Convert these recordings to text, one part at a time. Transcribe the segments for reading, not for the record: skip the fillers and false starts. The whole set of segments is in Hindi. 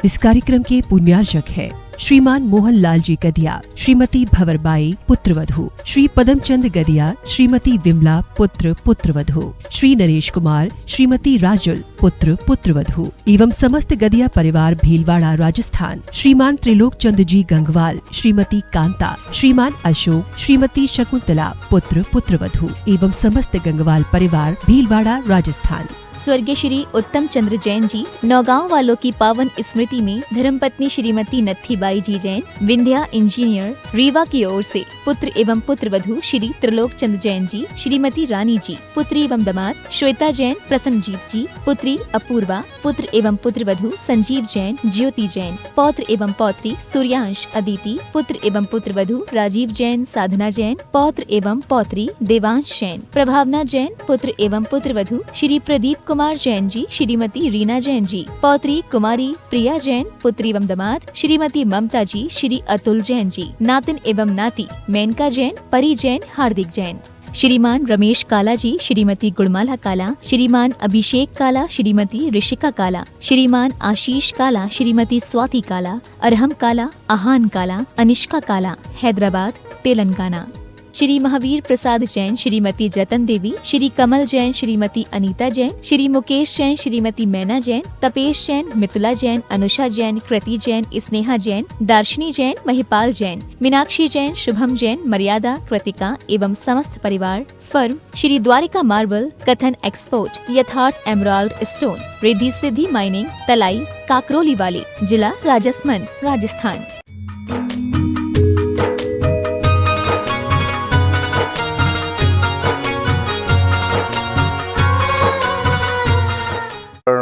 इस कार्यक्रम के पुण्यार्चक है श्रीमान मोहन लाल जी गदिया, श्रीमती भंवरबाई पुत्रवधू, श्री पदमचंद गदिया, श्रीमती विमला पुत्र पुत्रवधू, श्री नरेश कुमार, श्रीमती राजुल पुत्र पुत्रवधू एवं समस्त गदिया परिवार भीलवाड़ा राजस्थान, श्रीमान त्रिलोक चंद जी गंगवाल, श्रीमती कांता, श्रीमान अशोक, श्रीमती शकुंतला पुत्र पुत्रवधू एवं समस्त गंगवाल परिवार भीलवाड़ा राजस्थान। स्वर्गीय श्री उत्तम चंद्र जैन जी नौगांव वालों की पावन स्मृति में धर्मपत्नी श्रीमती नत्थीबाई जी जैन, विंध्या इंजीनियर रीवा की ओर से पुत्र एवं पुत्रवधू श्री त्रिलोक चंद जैन जी, श्रीमती रानी जी, पुत्री एवं दामाद श्वेता जैन, प्रसन्नजीत जी, पुत्री अपूर्वा, पुत्र एवं पुत्रवधू संजीव जैन, ज्योति जैन, पौत्र एवं पौत्री सूर्यांश अदिति, पुत्र एवं पुत्रवधू राजीव जैन, साधना जैन, पौत्र एवं पौत्री देवांश जैन, प्रभावना जैन, पुत्र एवं पुत्रवधू श्री प्रदीप कुमार जैन जी, श्रीमती रीना जैन जी, पौत्री कुमारी प्रिया जैन, पुत्री एवं दामाद श्रीमती ममता जी, श्री अतुल जैन जी, नातिन एवं नाती मेनका जैन, परी जैन, हार्दिक जैन, श्रीमान रमेश काला जी, श्रीमती गुणमाला काला, श्रीमान अभिषेक काला, श्रीमती ऋषिका काला, श्रीमान आशीष काला, श्रीमती स्वाति काला, अरहम काला, आहान काला, अनिष्का काला, हैदराबाद तेलंगाना, श्री महावीर प्रसाद जैन, श्रीमती जतन देवी, श्री कमल जैन, श्रीमती अनीता जैन, श्री मुकेश जैन, श्रीमती मैना जैन, तपेश जैन, मितुला जैन, अनुषा जैन, कृति जैन, स्नेहा जैन, दार्शनी जैन, महिपाल जैन, मीनाक्षी जैन, शुभम जैन, मर्यादा, कृतिका एवं समस्त परिवार। फर्म श्री द्वारिका मार्बल, कथन एक्सपोर्ट, यथार्थ emerald stone, Riddhi Siddhi mining, तलाई, काकरोली वाली, जिला राजसमंद, राजस्थान।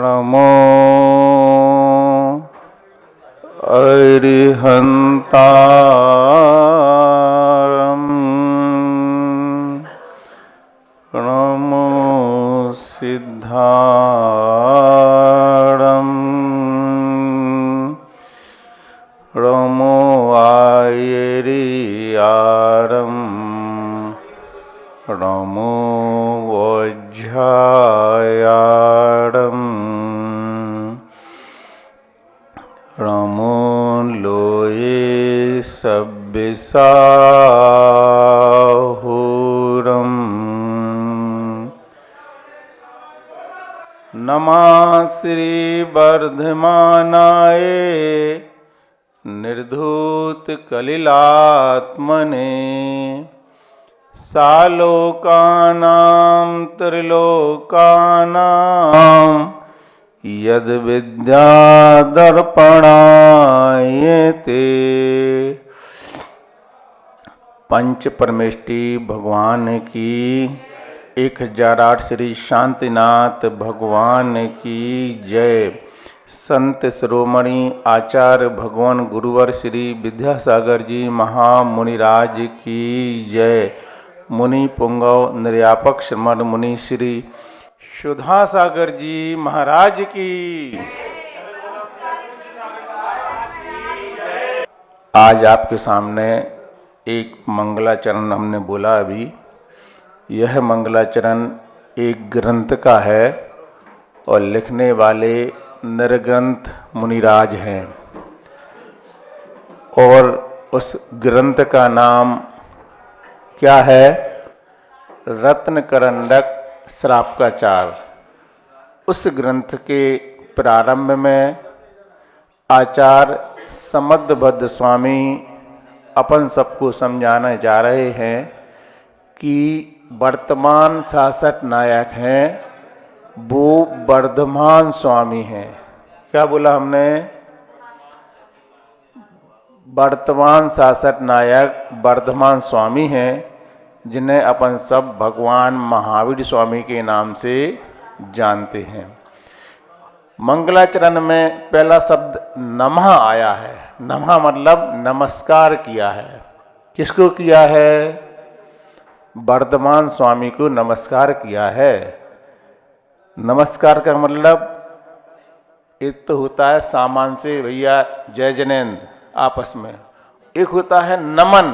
नमो अरिहंतारम् नमो सिद्धारम् नमो आयरियारम् नमो वज्झायारम् नमो लोये सब्बिसाहुरम् नमः श्री वर्धमानाय निर्धूत कलिलात्मने सालोकानां त्रिलोकानां यद विद्या दर्पणायते। पंच परमेष्टि भगवान की 1008 श्री शांतिनाथ भगवान की जय। संत शिरोमणि आचार्य भगवान गुरुवर श्री विद्यासागर जी महामुनिराज की जय। मुनि पुंगव निर्यापक श्रमण मुनि श्री सुधा सागर जी महाराज की। आज आपके सामने एक मंगलाचरण हमने बोला अभी। यह मंगलाचरण एक ग्रंथ का है और लिखने वाले निर्ग्रंथ मुनिराज हैं और उस ग्रंथ का नाम क्या है? रत्नकरंडक श्रापकाचार। उस ग्रंथ के प्रारंभ में आचार्य समद्धभद्र स्वामी अपन सबको समझाने जा रहे हैं कि वर्तमान शासक नायक हैं वो वर्धमान स्वामी हैं। क्या बोला हमने? वर्तमान शासक नायक वर्धमान स्वामी हैं, जिन्हें अपन सब भगवान महावीर स्वामी के नाम से जानते हैं। मंगलाचरण में पहला शब्द नमः आया है। नमः मतलब नमस्कार किया है। किसको किया है? वर्धमान स्वामी को नमस्कार किया है। नमस्कार का मतलब एक तो होता है सामान से भैया जय जनेन्द्र आपस में, एक होता है नमन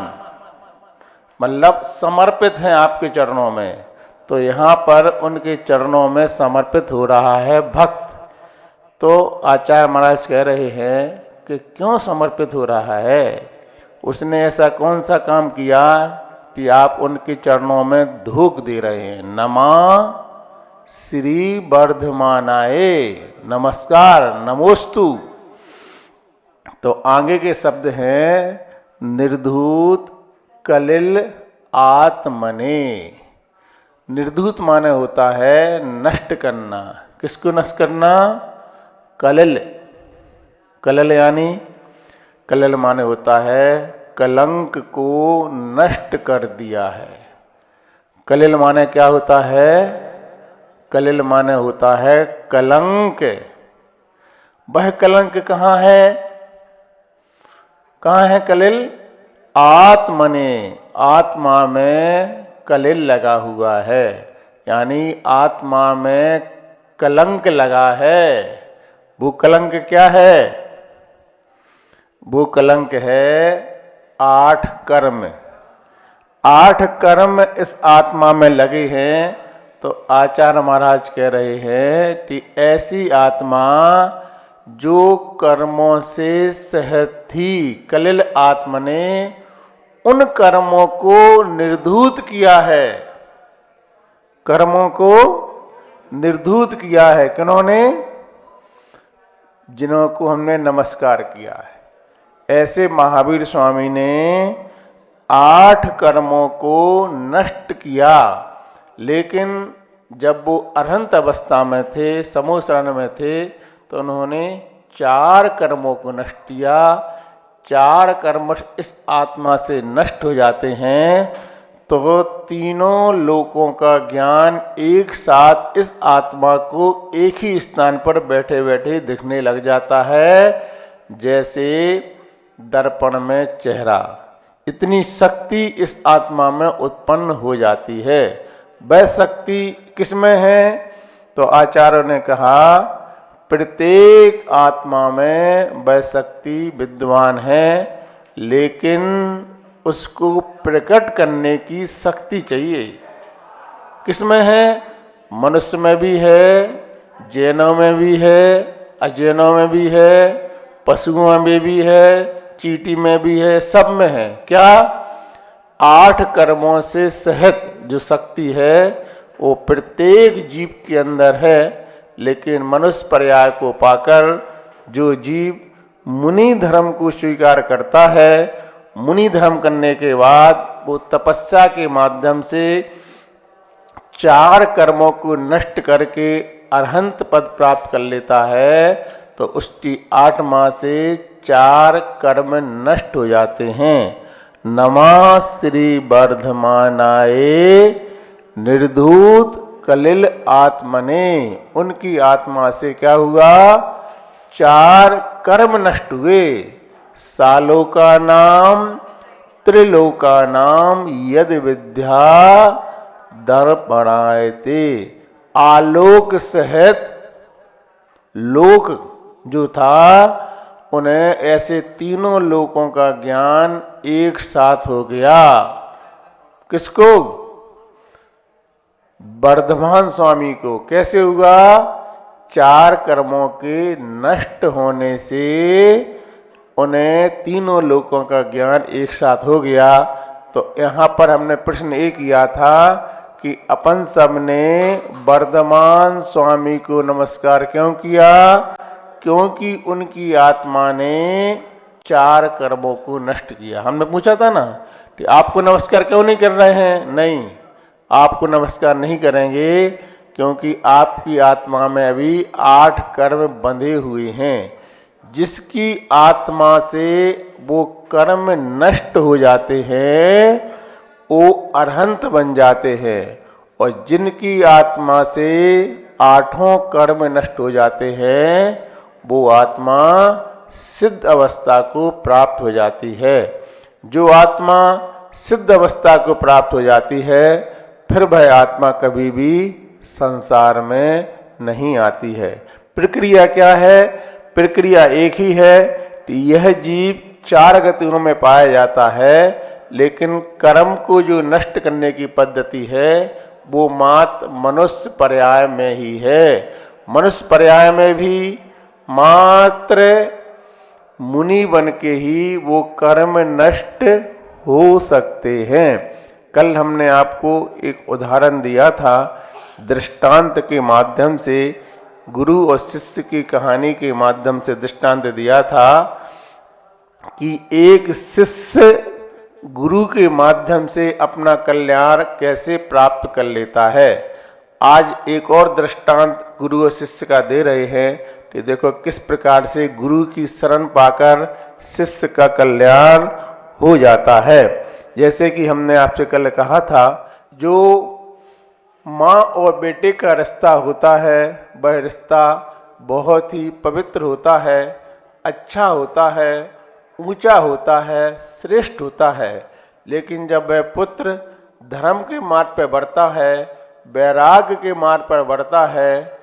मतलब समर्पित हैं आपके चरणों में। तो यहाँ पर उनके चरणों में समर्पित हो रहा है भक्त। तो आचार्य महाराज कह रहे हैं कि क्यों समर्पित हो रहा है, उसने ऐसा कौन सा काम किया कि आप उनके चरणों में धूप दे रहे हैं। नमः श्री वर्धमानाए, नमस्कार, नमोस्तु। तो आगे के शब्द हैं निर्धूत कलिल आत्मने। निर्धूत माने होता है नष्ट करना। किसको नष्ट करना? कलिल। कलिल यानी कलिल माने होता है कलंक को नष्ट कर दिया है। कलिल माने क्या होता है? कलिल माने होता है कलंक। वह कलंक कहाँ है? कहाँ है कलिल? आत्मने, आत्मा में कलिल लगा हुआ है, यानी आत्मा में कलंक लगा है। वो कलंक क्या है? वो कलंक है 8 कर्म। 8 कर्म इस आत्मा में लगे हैं। तो आचार्य महाराज कह रहे हैं कि ऐसी आत्मा जो कर्मों से सहज थी, कलिल आत्मा ने उन कर्मों को निर्धूत किया है। कर्मों को निर्धूत किया है किन्होंने? जिनको हमने नमस्कार किया है। ऐसे महावीर स्वामी ने 8 कर्मों को नष्ट किया, लेकिन जब वो अरहंत अवस्था में थे, समूह शरण में थे, तो उन्होंने 4 कर्मों को नष्ट किया। 4 कर्म इस आत्मा से नष्ट हो जाते हैं तो तीनों लोकों का ज्ञान एक साथ इस आत्मा को एक ही स्थान पर बैठे बैठे दिखने लग जाता है, जैसे दर्पण में चेहरा। इतनी शक्ति इस आत्मा में उत्पन्न हो जाती है। वह शक्ति किसमें है? तो आचार्यों ने कहा प्रत्येक आत्मा में वह शक्ति विद्वान है, लेकिन उसको प्रकट करने की शक्ति चाहिए। किसमें है? मनुष्य में भी है, जैनों में भी है, अजैनों में भी है, पशुओं में भी है, चींटी में भी है, सब में है। क्या? 8 कर्मों से सहित जो शक्ति है वो प्रत्येक जीव के अंदर है। लेकिन मनुष्य पर्याय को पाकर जो जीव मुनि धर्म को स्वीकार करता है, मुनि धर्म करने के बाद वो तपस्या के माध्यम से 4 कर्मों को नष्ट करके अरहंत पद प्राप्त कर लेता है, तो उसकी आत्मा से 4 कर्म नष्ट हो जाते हैं। नमः श्री वर्धमानाए निर्धूत कलिल आत्मने। उनकी आत्मा से क्या हुआ? 4 कर्म नष्ट हुए। सालोका नाम त्रिलोका नाम यद विद्या दर्पणायते। आलोक सहित लोक जो था, उन्हें ऐसे तीनों लोकों का ज्ञान एक साथ हो गया। किसको? वर्धमान स्वामी को। कैसे हुआ? 4 कर्मों के नष्ट होने से उन्हें तीनों लोकों का ज्ञान एक साथ हो गया। तो यहां पर हमने प्रश्न ये किया था कि अपन सब ने वर्धमान स्वामी को नमस्कार क्यों किया? क्योंकि उनकी आत्मा ने 4 कर्मों को नष्ट किया। हमने पूछा था ना कि आपको नमस्कार क्यों नहीं कर रहे हैं? नहीं, आपको नमस्कार नहीं करेंगे क्योंकि आपकी आत्मा में अभी 8 कर्म बंधे हुए हैं। जिसकी आत्मा से वो कर्म नष्ट हो जाते हैं वो अरहंत बन जाते हैं, और जिनकी आत्मा से 8 कर्म नष्ट हो जाते हैं वो आत्मा सिद्ध अवस्था को प्राप्त हो जाती है। जो आत्मा सिद्ध अवस्था को प्राप्त हो जाती है, फिर वह आत्मा कभी भी संसार में नहीं आती है। प्रक्रिया क्या है? प्रक्रिया एक ही है कि यह जीव 4 गतियों में पाया जाता है, लेकिन कर्म को जो नष्ट करने की पद्धति है वो मात्र मनुष्य पर्याय में ही है। मनुष्य पर्याय में भी मात्र मुनि बन के ही वो कर्म नष्ट हो सकते हैं। कल हमने आपको एक उदाहरण दिया था, दृष्टांत के माध्यम से, गुरु और शिष्य की कहानी के माध्यम से दृष्टांत दिया था कि एक शिष्य गुरु के माध्यम से अपना कल्याण कैसे प्राप्त कर लेता है। आज एक और दृष्टांत गुरु और शिष्य का दे रहे हैं कि देखो किस प्रकार से गुरु की शरण पाकर शिष्य का कल्याण हो जाता है। जैसे कि हमने आपसे कल कहा था, जो माँ और बेटे का रिश्ता होता है वह रिश्ता बहुत ही पवित्र होता है, अच्छा होता है, ऊंचा होता है, श्रेष्ठ होता है। लेकिन जब वह पुत्र धर्म के मार्ग पर बढ़ता है, वैराग्य के मार्ग पर बढ़ता है,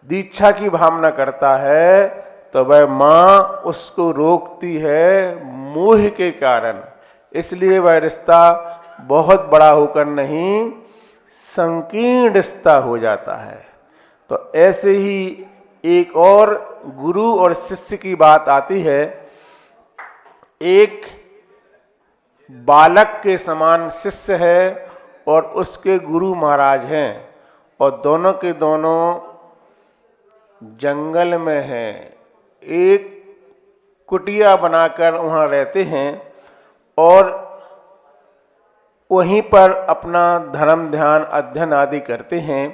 दीक्षा की भावना करता है, तो वह माँ उसको रोकती है मोह के कारण। इसलिए वह रिश्ता बहुत बड़ा होकर नहीं, संकीर्ण रिश्ता हो जाता है। तो ऐसे ही एक और गुरु और शिष्य की बात आती है। एक बालक के समान शिष्य है और उसके गुरु महाराज हैं, और दोनों के दोनों जंगल में हैं। एक कुटिया बनाकर वहां रहते हैं और वहीं पर अपना धर्म ध्यान अध्ययन आदि करते हैं।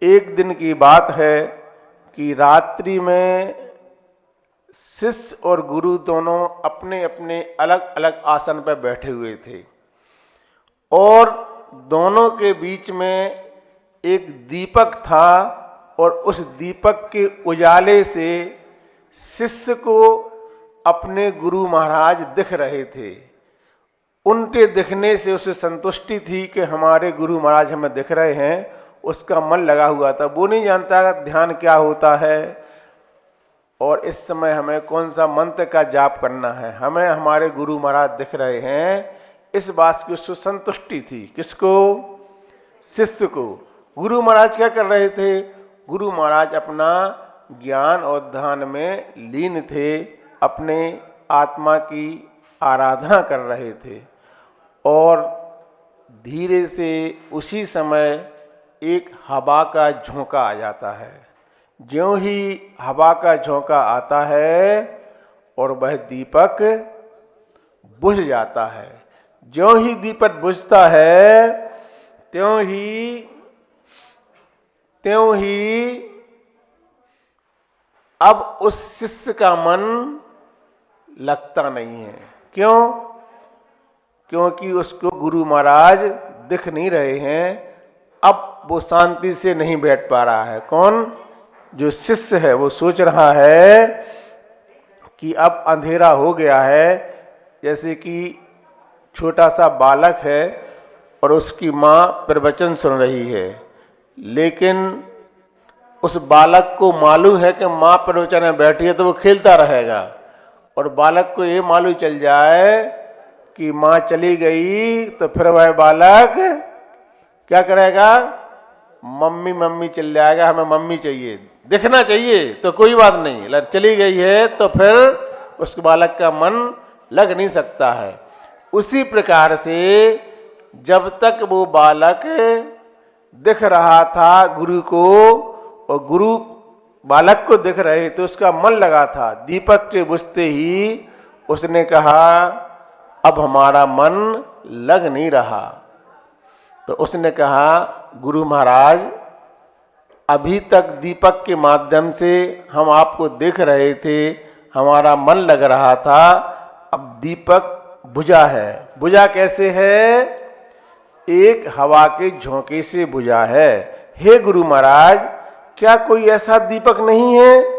एक दिन की बात है कि रात्रि में शिष्य और गुरु दोनों अपने अपने अलग अलग आसन पर बैठे हुए थे और दोनों के बीच में एक दीपक था, और उस दीपक के उजाले से शिष्य को अपने गुरु महाराज दिख रहे थे। उनके दिखने से उसे संतुष्टि थी कि हमारे गुरु महाराज हमें दिख रहे हैं, उसका मन लगा हुआ था। वो नहीं जानता ध्यान क्या होता है और इस समय हमें कौन सा मंत्र का जाप करना है, हमें हमारे गुरु महाराज दिख रहे हैं, इस बात की उसको संतुष्टि थी। किसको? शिष्य को। गुरु महाराज क्या कर रहे थे? गुरु महाराज अपना ज्ञान और ध्यान में लीन थे, अपने आत्मा की आराधना कर रहे थे। और धीरे से उसी समय एक हवा का झोंका आ जाता है। ज्यों ही हवा का झोंका आता है और वह दीपक बुझ जाता है। ज्यों ही दीपक बुझता है त्यों ही अब उस शिष्य का मन लगता नहीं है। क्यों? क्योंकि उसको गुरु महाराज दिख नहीं रहे हैं। अब वो शांति से नहीं बैठ पा रहा है। कौन? जो शिष्य है। वो सोच रहा है कि अब अंधेरा हो गया है। जैसे कि छोटा सा बालक है और उसकी माँ प्रवचन सुन रही है, लेकिन उस बालक को मालूम है कि माँ प्रवचन में बैठी है तो वो खेलता रहेगा। और बालक को ये मालूम चल जाए कि माँ चली गई तो फिर वह बालक क्या करेगा? मम्मी मम्मी चल जाएगा, हमें मम्मी चाहिए, दिखना चाहिए तो कोई बात नहीं, चली गई है तो फिर उस बालक का मन लग नहीं सकता है। उसी प्रकार से जब तक वो बालक दिख रहा था गुरु को और गुरु बालक को दिख रहे तो उसका मन लगा था। दीपक के बुझते ही उसने कहा अब हमारा मन लग नहीं रहा। तो उसने कहा गुरु महाराज, अभी तक दीपक के माध्यम से हम आपको देख रहे थे, हमारा मन लग रहा था, अब दीपक बुझा है। बुझा कैसे है? एक हवा के झोंके से बुझा है। हे गुरु महाराज, क्या कोई ऐसा दीपक नहीं है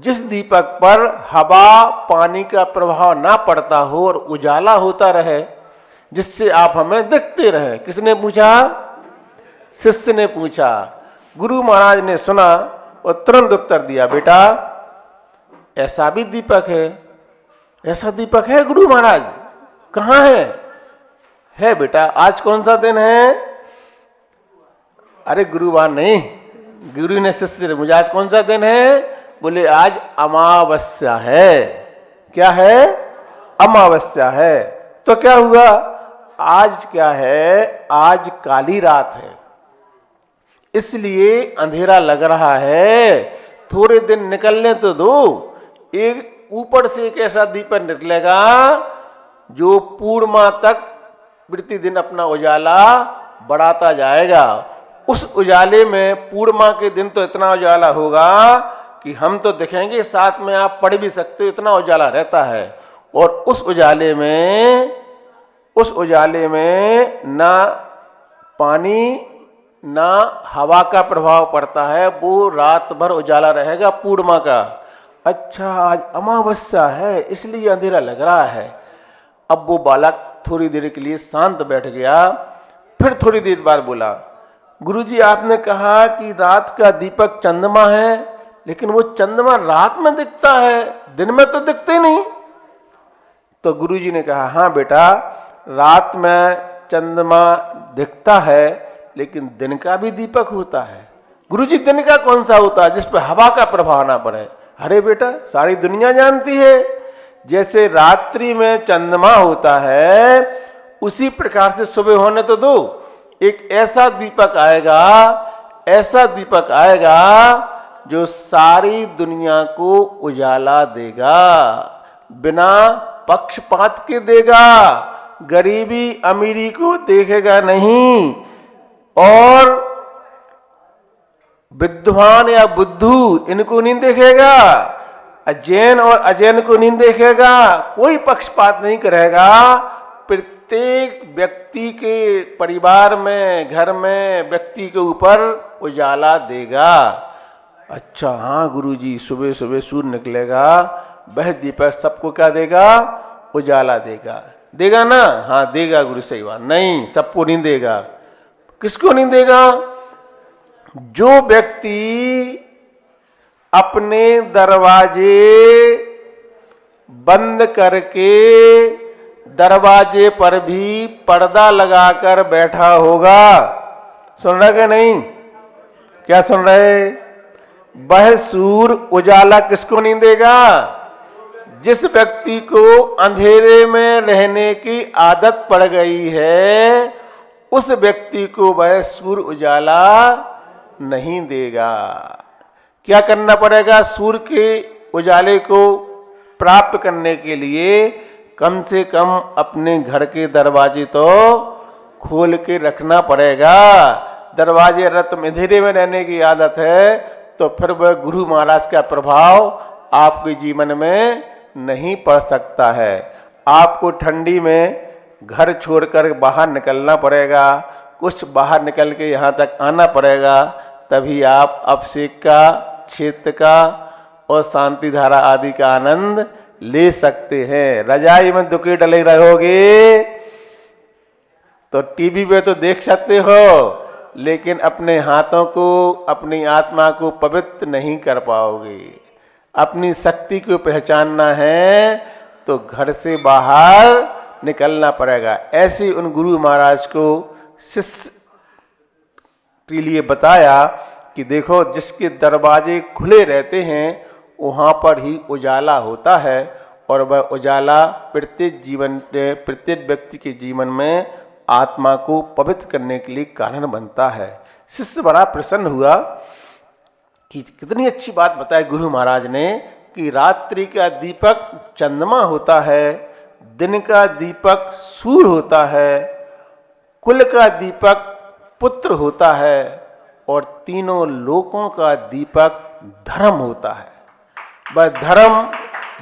जिस दीपक पर हवा पानी का प्रभाव ना पड़ता हो और उजाला होता रहे, जिससे आप हमें दिखते रहे? किसने पूछा? शिष्य ने पूछा। गुरु महाराज ने सुना और तुरंत उत्तर दिया, बेटा ऐसा भी दीपक है। ऐसा दीपक है गुरु महाराज? कहाँ है? है बेटा। आज कौन सा दिन है? अरे गुरुवार नहीं, गुरु ने शिष्य से मुझे आज कौन सा दिन है? बोले आज अमावस्या है। क्या है? अमावस्या है। तो क्या हुआ? आज क्या है? आज काली रात है, इसलिए अंधेरा लग रहा है। थोड़े दिन निकलने तो दो। एक ऊपर से एक ऐसा दीपक निकलेगा जो पूर्णिमा तक प्रतिदिन अपना उजाला बढ़ाता जाएगा। उस उजाले में पूर्णिमा के दिन तो इतना उजाला होगा कि हम तो दिखेंगे, साथ में आप पढ़ भी सकते हो, इतना उजाला रहता है। और उस उजाले में ना पानी ना हवा का प्रभाव पड़ता है, वो रात भर उजाला रहेगा पूर्णिमा का। अच्छा, आज अमावस्या है इसलिए अंधेरा लग रहा है। अब वो बालक थोड़ी देर के लिए शांत बैठ गया। फिर थोड़ी देर बाद बोला, गुरुजी आपने कहा कि रात का दीपक चंद्रमा है, लेकिन वो चंद्रमा रात में दिखता है, दिन में तो दिखते नहीं। तो गुरुजी ने कहा, हाँ बेटा, रात में चंद्रमा दिखता है, लेकिन दिन का भी दीपक होता है। गुरुजी दिन का कौन सा होता है जिस पर हवा का प्रभाव ना पड़े? अरे बेटा, सारी दुनिया जानती है, जैसे रात्रि में चंद्रमा होता है, उसी प्रकार से सुबह होने तो दो, एक ऐसा दीपक आएगा जो सारी दुनिया को उजाला देगा, बिना पक्षपात के देगा, गरीबी अमीरी को देखेगा नहीं, और विद्वान या बुद्धू इनको नहीं देखेगा, अजैन और अजैन को नहीं देखेगा, कोई पक्षपात नहीं करेगा। प्रत्येक व्यक्ति के परिवार में, घर में, व्यक्ति के ऊपर उजाला देगा। अच्छा हाँ गुरुजी, सुबह सुबह सूर्य निकलेगा, वह दीपक सबको क्या देगा? उजाला देगा। देगा ना? हाँ देगा गुरु, सही बात। नहीं, सबको नहीं देगा। किसको नहीं देगा? जो व्यक्ति अपने दरवाजे बंद करके दरवाजे पर भी पर्दा लगाकर बैठा होगा। सुन रहे कि नहीं? क्या सुन रहे? वह सूर्य उजाला किसको नहीं देगा? जिस व्यक्ति को अंधेरे में रहने की आदत पड़ गई है, उस व्यक्ति को वह सूर्य उजाला नहीं देगा। क्या करना पड़ेगा? सूर्य के उजाले को प्राप्त करने के लिए कम से कम अपने घर के दरवाजे तो खोल के रखना पड़ेगा। दरवाजे रत में अंधेरे में रहने की आदत है, तो फिर वह गुरु महाराज का प्रभाव आपके जीवन में नहीं पड़ सकता है। आपको ठंडी में घर छोड़कर बाहर निकलना पड़ेगा, कुछ बाहर निकल के यहाँ तक आना पड़ेगा, तभी आप अभिषेक का, क्षेत्र का और शांति धारा आदि का आनंद ले सकते हैं। रजाई में दुखी डले रहोगे तो टीवी पे तो देख सकते हो, लेकिन अपने हाथों को, अपनी आत्मा को पवित्र नहीं कर पाओगे। अपनी शक्ति को पहचानना है तो घर से बाहर निकलना पड़ेगा। ऐसे उन गुरु महाराज को शिष्य के लिए बताया कि देखो, जिसके दरवाजे खुले रहते हैं वहां पर ही उजाला होता है, और वह उजाला प्रत्येक व्यक्ति के जीवन में आत्मा को पवित्र करने के लिए कारण बनता है। शिष्य बड़ा प्रसन्न हुआ कि कितनी अच्छी बात बताई गुरु महाराज ने कि रात्रि का दीपक चंद्रमा होता है, दिन का दीपक सूर्य होता है, कुल का दीपक पुत्र होता है, और तीनों लोकों का दीपक धर्म होता है। वह धर्म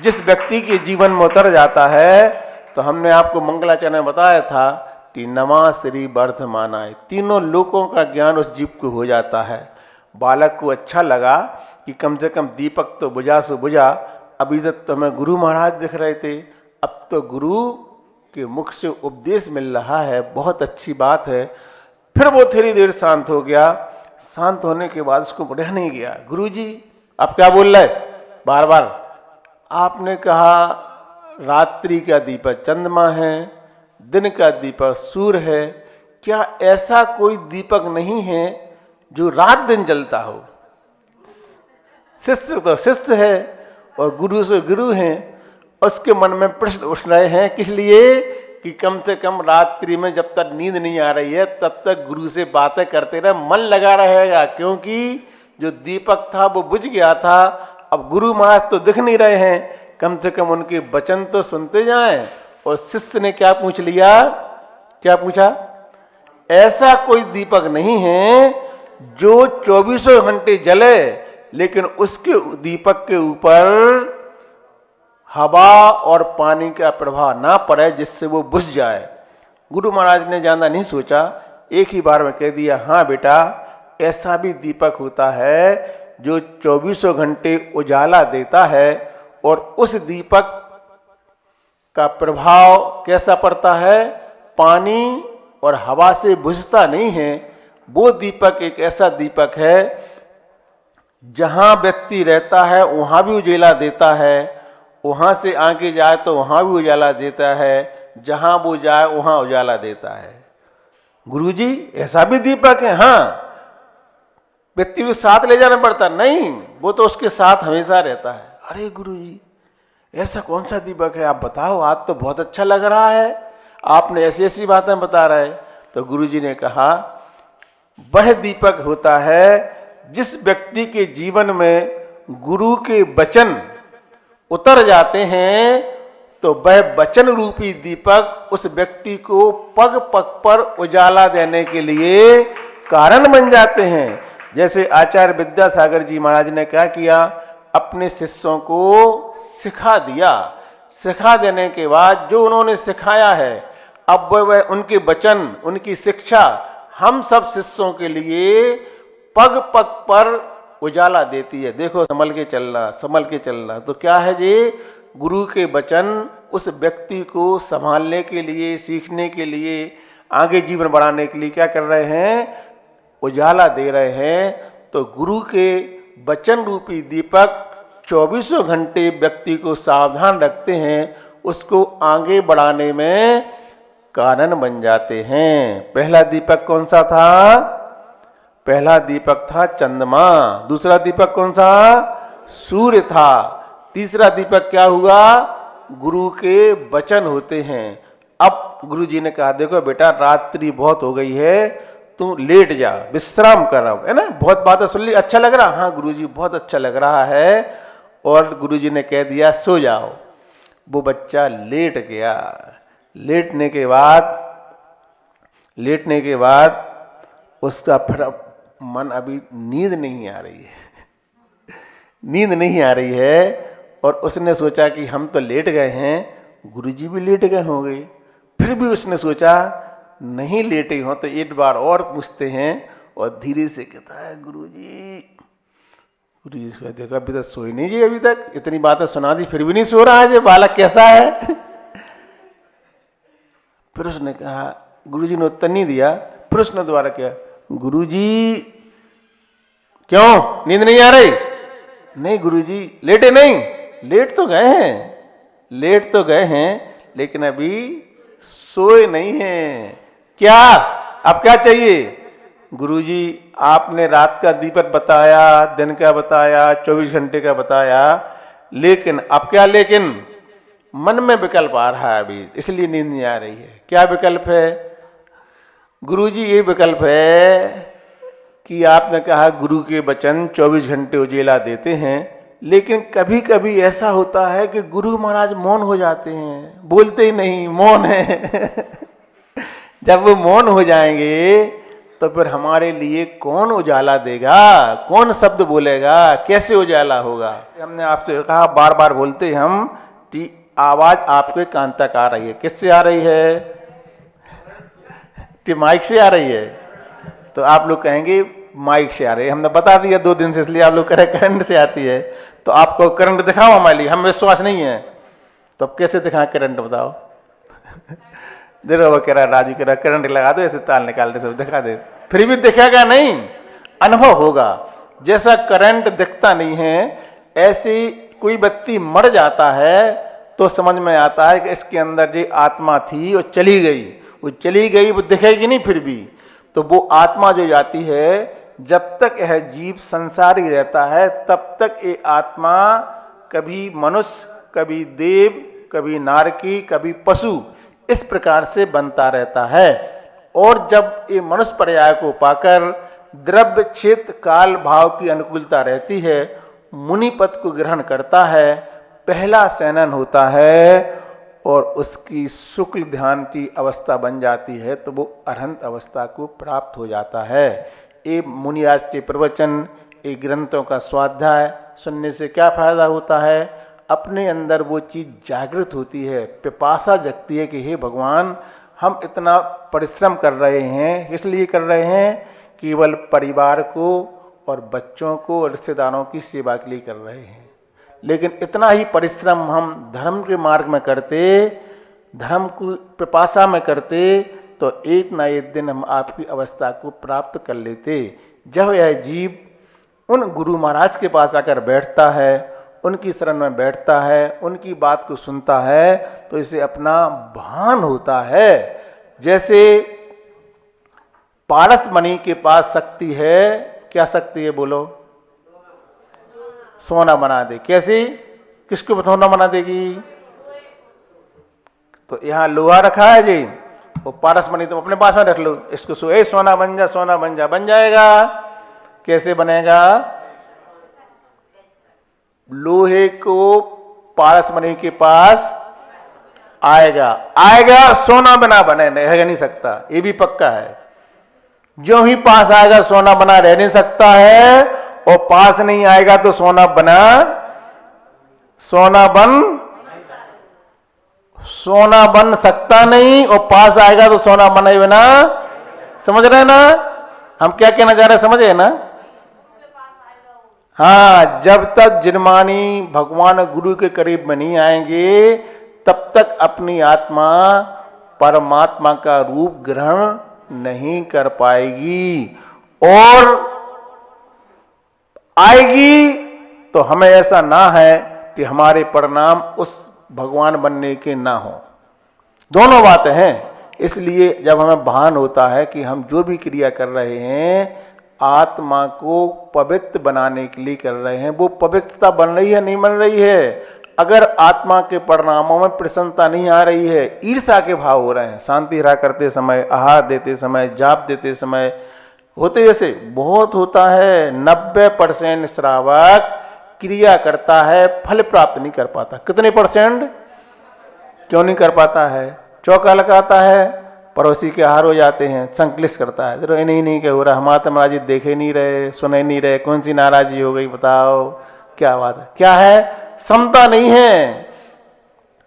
जिस व्यक्ति के जीवन में उतर जाता है, तो हमने आपको मंगलाचरण में बताया था कि नमा श्री वर्धमानाय, तीनों लोकों का ज्ञान उस जीव को हो जाता है। बालक को अच्छा लगा कि कम से कम दीपक तो बुझा सो बुझा। अभी तक तो हमें गुरु महाराज दिख रहे थे, अब तो गुरु के मुख से उपदेश मिल रहा है, बहुत अच्छी बात है। फिर वो थोड़ी देर शांत हो गया। शांत होने के बाद उसको रह नहीं गया, गुरुजी आप क्या बोल रहे? बार बार आपने कहा रात्रि का दीपक चंद्रमा है, दिन का दीपक सूर्य है, क्या ऐसा कोई दीपक नहीं है जो रात दिन जलता हो? शिष्य तो शिष्य है और गुरु से गुरु हैं। उसके मन में प्रश्न उठ रहे हैं, किस लिए कि कम से कम रात्रि में जब तक नींद नहीं आ रही है तब तक गुरु से बातें करते रहे, मन लगा रहेगा। क्योंकि जो दीपक था वो बुझ गया था, अब गुरु महाराज तो दिख नहीं रहे हैं, कम से कम उनके वचन तो सुनते जाएं। और शिष्य ने क्या पूछ लिया, क्या पूछा, ऐसा कोई दीपक नहीं है जो 24 घंटे जले लेकिन उसके दीपक के ऊपर हवा और पानी का प्रभाव ना पड़े जिससे वो बुझ जाए। गुरु महाराज ने ज्यादा नहीं सोचा, एक ही बार में कह दिया, हाँ बेटा, ऐसा भी दीपक होता है जो 24 घंटे उजाला देता है और उस दीपक का प्रभाव कैसा पड़ता है, पानी और हवा से बुझता नहीं है। वो दीपक एक ऐसा दीपक है जहां व्यक्ति रहता है वहां भी उजाला देता है, वहां से आगे जाए तो वहां भी उजाला देता है, जहां वो जाए वहां उजाला देता है। गुरुजी ऐसा भी दीपक है? हाँ, व्यक्ति को साथ ले जाना पड़ता नहीं, वो तो उसके साथ हमेशा रहता है। अरे गुरुजी ऐसा कौन सा दीपक है, आप बताओ, आज तो बहुत अच्छा लग रहा है, आपने ऐसी ऐसी बातें बता रहे। तो गुरुजी ने कहा, वह दीपक होता है जिस व्यक्ति के जीवन में गुरु के वचन उतर जाते हैं तो वह वचन रूपी दीपक उस व्यक्ति को पग पग पर उजाला देने के लिए कारण बन जाते हैं। जैसे आचार्य विद्यासागर जी महाराज ने क्या किया, अपने शिष्यों को सिखा दिया। सिखा देने के बाद जो उन्होंने सिखाया है, अब वह उनके वचन, उनकी शिक्षा हम सब शिष्यों के लिए पग पग पर उजाला देती है। देखो, संभल के चलना, संभल के चलना। तो क्या है जी, गुरु के वचन उस व्यक्ति को संभालने के लिए, सीखने के लिए, आगे जीवन बढ़ाने के लिए क्या कर रहे हैं, उजाला दे रहे हैं। तो गुरु के वचन रूपी दीपक 24 घंटे व्यक्ति को सावधान रखते हैं, उसको आगे बढ़ाने में कारण बन जाते हैं। पहला दीपक कौन सा था? पहला दीपक था चंद्रमा। दूसरा दीपक कौन सा? सूर्य था। तीसरा दीपक क्या हुआ? गुरु के वचन होते हैं। अब गुरु जी ने कहा, देखो बेटा, रात्रि बहुत हो गई है, तू लेट जा, विश्राम कर, है ना, बहुत बातें सुन ली, अच्छा लग रहा? हाँ गुरु जी बहुत अच्छा लग रहा है। और गुरु जी ने कह दिया सो जाओ। वो बच्चा लेट गया। लेटने के बाद उसका फिर मन, अभी नींद नहीं आ रही है, नींद नहीं आ रही है। और उसने सोचा कि हम तो लेट गए हैं, गुरुजी भी लेट गए होंगे। फिर भी उसने सोचा नहीं लेटे हो तो एक बार और पूछते हैं। और धीरे से कहता है, गुरुजी से देखा, अभी तक सोई नहीं जी, अभी तक इतनी बातें सुना दी फिर भी नहीं सो रहा है, ये बालक कैसा है? फिर उसने कहा, गुरुजी ने उत्तर नहीं दिया। फिर उसने दोबारा किया, गुरुजी क्यों, नींद नहीं आ रही? नहीं गुरुजी, लेटे नहीं? लेट तो गए हैं, लेकिन अभी सोए नहीं हैं। क्या, अब क्या चाहिए? गुरुजी आपने रात का दीपक बताया, दिन का बताया, 24 घंटे का बताया, लेकिन अब क्या? लेकिन मन में विकल्प आ रहा है अभी, इसलिए नींद नहीं आ रही है। क्या विकल्प है? गुरुजी ये विकल्प है कि आपने कहा गुरु के वचन 24 घंटे उजेला देते हैं, लेकिन कभी कभी ऐसा होता है कि गुरु महाराज मौन हो जाते हैं, बोलते ही नहीं, मौन है। जब वो मौन हो जाएंगे तो फिर हमारे लिए कौन उजाला देगा, कौन शब्द बोलेगा, कैसे उजाला होगा? हमने आपसे कहा, बार बार बोलते हम कि आवाज आपके कान तक आ रही है। किससे आ रही है? कि माइक से आ रही है। तो आप लोग कहेंगे माइक से आ रही है, हमने बता दिया 2 दिन से, इसलिए आप लोग कह रहे करंट से आती है। तो आपको करंट दिखाओ हमारे लिए, हम विश्वास नहीं है तो अब कैसे दिखाएं करंट, बताओ? देखो वो कह रहा, राजू कह रहा करंट लगा दो, ऐसे तार निकाल दे, सब दिखा दे, फिर भी दिखेगा नहीं, अनुभव होगा। जैसा करंट दिखता नहीं है, ऐसे कोई व्यक्ति मर जाता है तो समझ में आता है कि इसके अंदर जो आत्मा थी वो चली गई, वो दिखेगी नहीं फिर भी। तो वो आत्मा जो जाती है, जब तक यह जीव संसारी रहता है तब तक ये आत्मा कभी मनुष्य, कभी देव, कभी नारकी, कभी पशु, इस प्रकार से बनता रहता है। और जब ये मनुष्य पर्याय को पाकर द्रव्य क्षेत्र काल भाव की अनुकूलता रहती है, मुनि पद को ग्रहण करता है, पहला सैनन होता है और उसकी शुक्ल ध्यान की अवस्था बन जाती है, तो वो अरहंत अवस्था को प्राप्त हो जाता है। ये मुनिराज के प्रवचन, ये ग्रंथों का स्वाध्याय सुनने से क्या फायदा होता है? अपने अंदर वो चीज जागृत होती है, पिपासा जगती है कि हे भगवान, हम इतना परिश्रम कर रहे हैं, इसलिए कर रहे हैं केवल परिवार को और बच्चों को और रिश्तेदारों की सेवा के लिए कर रहे हैं, लेकिन इतना ही परिश्रम हम धर्म के मार्ग में करते, धर्म को पिपासा में करते, तो एक ना एक दिन हम आपकी अवस्था को प्राप्त कर लेते। जब यह जीव उन गुरु महाराज के पास आकर बैठता है, उनकी शरण में बैठता है, उनकी बात को सुनता है, तो इसे अपना भान होता है। जैसे पारस मणि के पास शक्ति है, क्या शक्ति है बोलो? सोना बना दे। कैसी? किसको सोना बना देगी? तो यहां लोहा रखा है जी, वो पारस मणि तुम अपने पास में रख लो, इसको सोना बन जा, सोना बन जा, बन जाएगा। कैसे बनेगा? लोहे को पारस मणि के पास आएगा, सोना बना बने रह नहीं सकता, ये भी पक्का है। जो ही पास आएगा सोना बना रह नहीं सकता है, और पास नहीं आएगा तो सोना बन सकता नहीं, और पास आएगा तो सोना बने बिना। समझ रहे ना हम क्या कहना चाह रहे हैं? समझे ना? हाँ, जब तक जिनमानी भगवान गुरु के करीब में नहीं आएंगे, तब तक अपनी आत्मा परमात्मा का रूप ग्रहण नहीं कर पाएगी, और आएगी तो हमें ऐसा ना है कि हमारे परिणाम उस भगवान बनने के ना हो। दोनों बातें हैं। इसलिए जब हमें भान होता है कि हम जो भी क्रिया कर रहे हैं आत्मा को पवित्र बनाने के लिए कर रहे हैं, वो पवित्रता बन रही है नहीं बन रही है? अगर आत्मा के परिणामों में प्रसन्नता नहीं आ रही है, ईर्ष्या के भाव हो रहे हैं, शांति हरा करते समय, आहार देते समय, जाप देते समय होते, जैसे बहुत होता है। 90% श्रावक क्रिया करता है, फल प्राप्त नहीं कर पाता। कितने %? क्यों नहीं कर पाता है? चौका लगाता है, पड़ोसी के हार हो जाते हैं, संक्लिष्ट करता है, चलो नहीं क्या हो रहा, हमारा तो महाराज जी देखे नहीं रहे, सुने नहीं रहे, कौन सी नाराजगी हो गई बताओ, क्या बात है? क्या है? क्षमता नहीं है।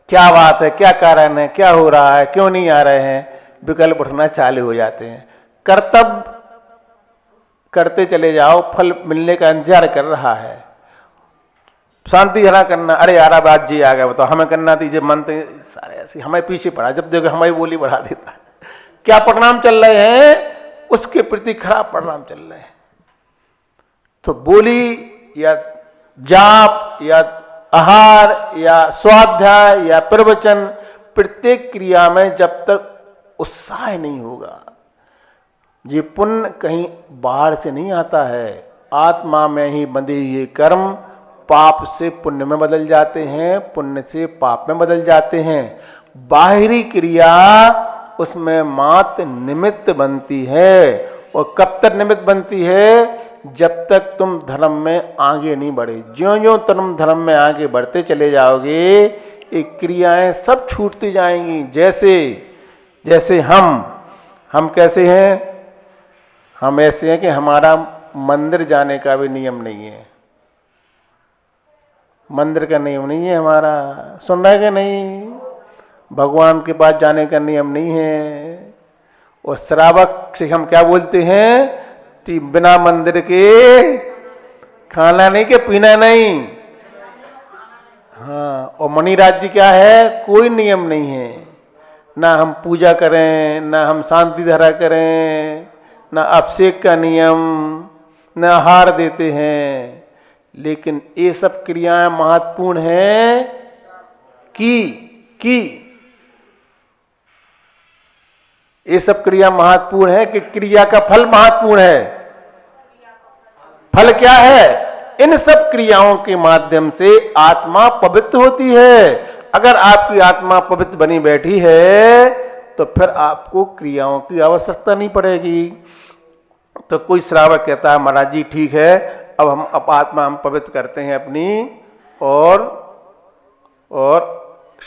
क्या बात है? क्या कारण है? क्या हो रहा है? क्यों नहीं आ रहे हैं? विकल्प उठना चालू हो जाते हैं। कर्तव्य करते चले जाओ, फल मिलने का इंतजार कर रहा है। शांति हरा करना, अरे यार बात जी आ गया बताओ, हमें करना दीजिए, मन तो सारे ऐसे हमें पीछे पड़ा, जब देखो हमारी बोली बढ़ा देता है। क्या परिणाम चल रहे हैं? उसके प्रति खराब परिणाम चल रहे हैं। तो बोली या जाप या आहार या स्वाध्याय या प्रवचन, प्रत्येक क्रिया में जब तक उत्साह नहीं होगा, ये पुण्य कहीं बाहर से नहीं आता है, आत्मा में ही बंधे ये कर्म पाप से पुण्य में बदल जाते हैं, पुण्य से पाप में बदल जाते हैं। बाहरी क्रिया उसमें मात्र निमित्त बनती है, और कब तक निमित्त बनती है? जब तक तुम धर्म में आगे नहीं बढ़े। ज्यों-ज्यों तुम धर्म में आगे बढ़ते चले जाओगे, ये क्रियाएं सब छूटती जाएंगी। जैसे हम कैसे हैं? हम ऐसे हैं कि हमारा मंदिर जाने का भी नियम नहीं है। मंदिर का नियम नहीं है हमारा, सुन रहे कि नहीं? भगवान के पास जाने का नियम नहीं है। और श्रावक से हम क्या बोलते हैं कि बिना मंदिर के खाना नहीं के पीना नहीं। हाँ, और मणिराज जी क्या है? कोई नियम नहीं है, ना हम पूजा करें, ना हम शांति धारा करें, ना अभिषेक का नियम, ना आहार देते हैं। लेकिन ये सब क्रियाएं महत्वपूर्ण हैं कि ये सब क्रिया महत्वपूर्ण है कि क्रिया का फल महत्वपूर्ण है? फल क्या है? इन सब क्रियाओं के माध्यम से आत्मा पवित्र होती है। अगर आपकी आत्मा पवित्र बनी बैठी है तो फिर आपको क्रियाओं की आवश्यकता नहीं पड़ेगी। तो कोई श्रावक कहता है महाराज जी ठीक है, अब आत्मा हम पवित्र करते हैं अपनी और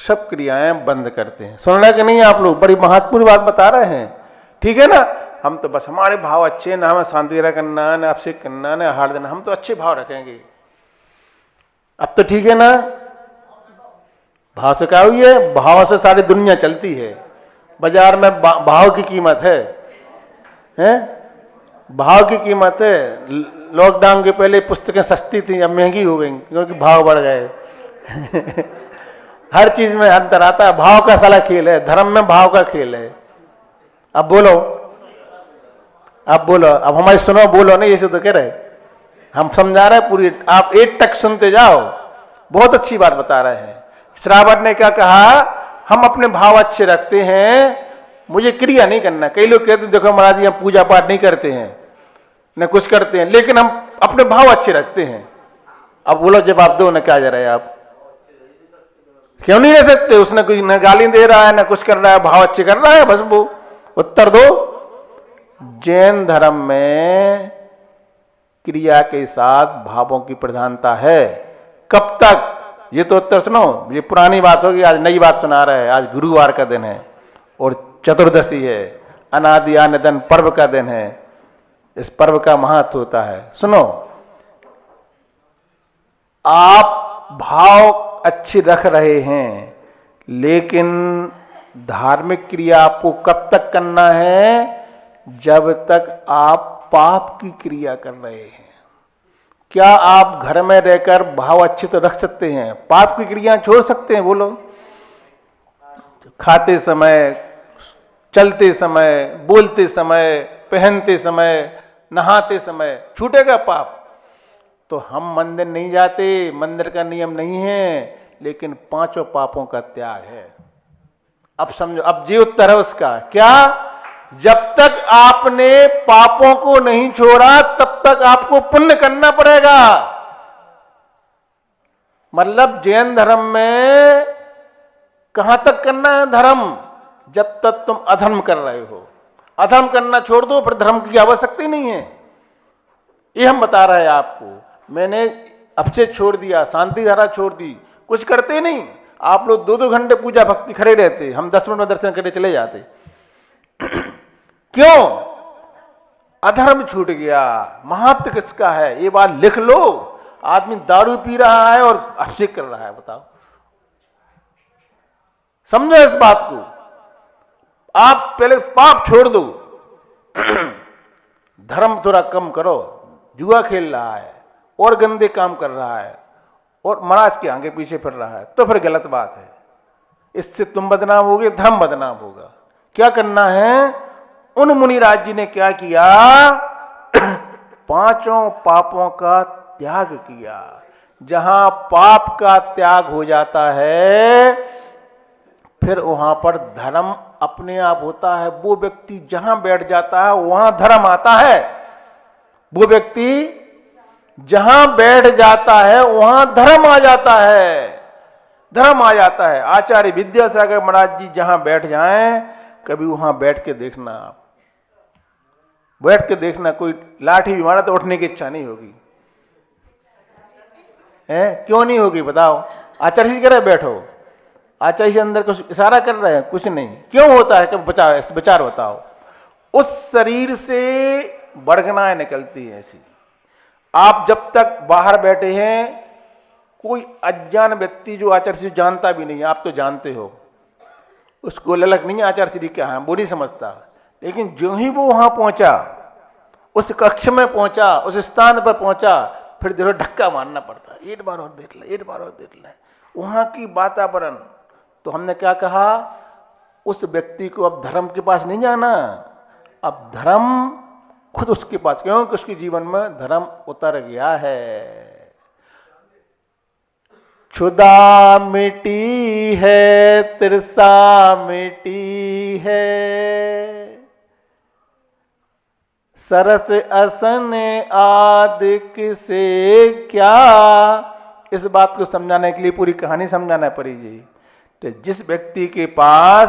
सब क्रियाएं बंद करते हैं। सुन रहे कि नहीं आप लोग? बड़ी महत्वपूर्ण बात बता रहे हैं, ठीक है ना। हम तो बस हमारे भाव अच्छे, ना हमें शांति करना, ना आपसे करना, ना हार देना, हम तो अच्छे भाव रखेंगे। अब तो ठीक है ना। भाव से क्या हुई है? भाव से सारी दुनिया चलती है। बाजार में भाव की कीमत है, भाव की कीमत है। लॉकडाउन के पहले पुस्तकें सस्ती थी, अब महंगी हो गई क्योंकि भाव बढ़ गए। हर चीज में अंतर आता है। भाव का साला खेल है, धर्म में भाव का खेल है। अब बोलो, अब बोलो, अब हमारी सुनो, बोलो नहीं, ऐसे तो कह रहे हम समझा रहे पूरी, आप एक टक सुनते जाओ। बहुत अच्छी बात बता रहे हैं। श्रावण ने क्या कहा? हम अपने भाव अच्छे रखते हैं, मुझे क्रिया नहीं करना। कई लोग कहते देखो महाराज जी हम पूजा पाठ नहीं करते हैं, न कुछ करते हैं, लेकिन हम अपने भाव अच्छे रखते हैं। अब बोलो जवाब दो, न क्या जा रहे हैं आप? क्यों नहीं रह सकते? उसने कुछ न गाली दे रहा है, न कुछ कर रहा है, भाव अच्छे कर रहा है, बस वो उत्तर दो। जैन धर्म में क्रिया के साथ भावों की प्रधानता है। कब तक? ये तो उत्तर सुनो, ये पुरानी बात होगी, आज नई बात सुना रहे हैं। आज गुरुवार का दिन है और चतुर्दशी है, अनादि आनंदन पर्व का दिन है। इस पर्व का महत्व होता है। सुनो, आप भाव अच्छे रख रहे हैं, लेकिन धार्मिक क्रिया आपको कब तक करना है? जब तक आप पाप की क्रिया कर रहे हैं। क्या आप घर में रहकर भाव अच्छे तो रख सकते हैं, पाप की क्रिया छोड़ सकते हैं? बोलो। खाते समय, चलते समय, बोलते समय, पहनते समय, नहाते समय छूटेगा पाप? तो हम मंदिर नहीं जाते, मंदिर का नियम नहीं है, लेकिन पांचों पापों का त्याग है। अब समझो, अब जी उत्तर है उसका क्या? जब तक आपने पापों को नहीं छोड़ा तब तक आपको पुण्य करना पड़ेगा। मतलब जैन धर्म में कहां तक करना है धर्म? जब तक तुम अधर्म कर रहे हो। अधर्म करना छोड़ दो, फिर धर्म की आवश्यकता ही नहीं है। ये हम बता रहे हैं आपको। मैंने अब से छोड़ दिया, शांति धारा छोड़ दी, कुछ करते नहीं। आप लोग 2-2 घंटे पूजा भक्ति खड़े रहते, हम 10 मिनट में दर्शन करके चले जाते। क्यों? अधर्म छूट गया। महत्व किसका है ये बात लिख लो। आदमी दारू पी रहा है और अभिषेक कर रहा है, बताओ। समझो इस बात को। आप पहले पाप छोड़ दो, धर्म थोड़ा कम करो। जुआ खेल रहा है और गंदे काम कर रहा है और महाराज के आगे पीछे फिर रहा है, तो फिर गलत बात है। इससे तुम बदनाम होगे, धर्म बदनाम होगा। क्या करना है? उन मुनिराज जी ने क्या किया? पांचों पापों का त्याग किया। जहां पाप का त्याग हो जाता है, फिर वहां पर धर्म अपने आप होता है। वो व्यक्ति जहां बैठ जाता है वहां धर्म आता है। वो व्यक्ति जहां बैठ जाता है वहां धर्म आ जाता है। धर्म आ जाता है। आचार्य विद्यासागर महाराज जी जहां बैठ जाएं, कभी वहां बैठ के देखना। आप बैठ के देखना, कोई लाठी भी मारा तो उठने की इच्छा नहीं होगी। है? क्यों नहीं होगी बताओ? आचार्य जी कह रहे बैठो, आचार्य जी अंदर कुछ इशारा कर रहे हैं? कुछ नहीं। क्यों होता है? कब विचार बताओ। उस शरीर से बड़गनाएं निकलती है ऐसी। आप जब तक बाहर बैठे हैं, कोई अज्ञान व्यक्ति जो आचार्य जी जानता भी नहीं, आप तो जानते हो, उसको ललक नहीं आचार्य जी क्या है वो नहीं समझता। लेकिन जो ही वो वहां पहुंचा, उस कक्ष में पहुंचा, उस स्थान पर पहुंचा, फिर जो धक्का मारना पड़ता है। एक बार और देख ले, एक बार और देख ले। वहां की वातावरण। तो हमने क्या कहा? उस व्यक्ति को अब धर्म के पास नहीं जाना, अब धर्म खुद उसके पास, क्योंकि उसके जीवन में धर्म उतर गया है। क्षुधा मिटी है, तिरसा मिटी है, सरस असन आदिक से क्या। इस बात को समझाने के लिए पूरी कहानी समझाना पड़ी जी। तो जिस व्यक्ति के पास